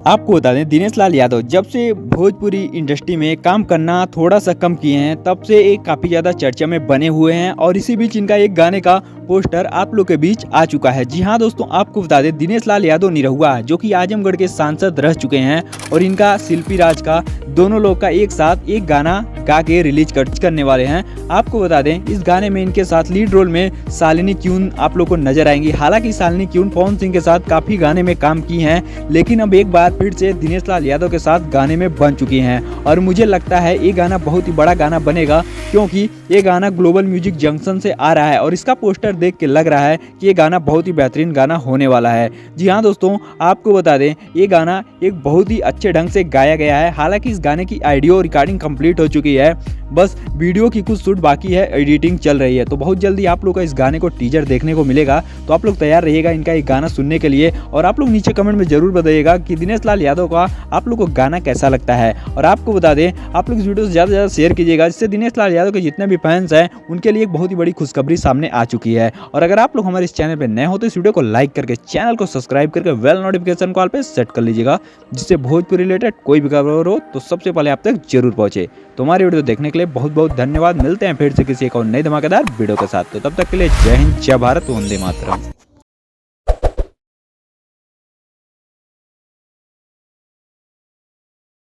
आपको बता दें, दिनेश लाल यादव जब से भोजपुरी इंडस्ट्री में काम करना थोड़ा सा कम किए हैं, तब से एक काफ़ी ज़्यादा चर्चा में बने हुए हैं। और इसी बीच इनका एक गाने का पोस्टर आप लोग के बीच आ चुका है। जी हाँ दोस्तों, आपको बता दें, दिनेश लाल यादव निरहुआ जो कि आजमगढ़ के सांसद रह चुके हैं, और इनका शिल्पी राज का दोनों लोग का एक साथ एक गाना गा के रिलीज करने वाले हैं। आपको बता दें, इस गाने में इनके साथ लीड रोल में शालिनी क्यून आप लोग को नजर आएंगी। हालांकि शालिनी क्यून पवन सिंह के साथ काफ़ी गाने में काम की हैं, लेकिन अब एक बार फिर से दिनेश लाल यादव के साथ गाने में बन चुकी हैं। और मुझे लगता है ये गाना बहुत ही बड़ा गाना बनेगा, क्योंकि ये गाना ग्लोबल म्यूजिक जंक्शन से आ रहा है और इसका पोस्टर देख के लग रहा है कि ये गाना बहुत ही बेहतरीन गाना होने वाला है। जी हाँ दोस्तों, आपको बता दें, ये गाना एक बहुत ही अच्छे ढंग से गाया गया है। हालांकि इस गाने की ऑडियो रिकॉर्डिंग कंप्लीट हो चुकी है, बस वीडियो की कुछ शूट बाकी है, एडिटिंग चल रही है। तो बहुत जल्दी आप लोग का इस गाने को टीजर देखने को मिलेगा। तो आप लोग तैयार रहिएगा इनका एक गाना सुनने के लिए। और आप लोग नीचे कमेंट में जरूर बताइएगा कि दिनेश लाल यादव का आप लोग को गाना कैसा लगता है। और आपको बता दें, आप लोग इस वीडियो से ज़्यादा से ज़्यादा शेयर कीजिएगा, जिससे दिनेश लाल यादव के जितने भी फैंस हैं उनके लिए एक बहुत ही बड़ी खुशखबरी सामने आ चुकी है। और अगर आप लोग हमारे इस चैनल पर नए हो तो इस वीडियो को लाइक करके चैनल को सब्सक्राइब करके वेल नोटिफिकेशन कॉल पर सेट कर लीजिएगा, जिससे भोजपुरी रिलेटेड कोई भी खबर हो तो सबसे पहले आप तक जरूर पहुंचे। तो हमारी वीडियो देखने के लिए बहुत बहुत धन्यवाद। मिलते हैं फिर से किसी एक और नई धमाकेदार वीडियो के साथ। तो तब तक के लिए जय हिंद, जय भारत, वंदे मातरम।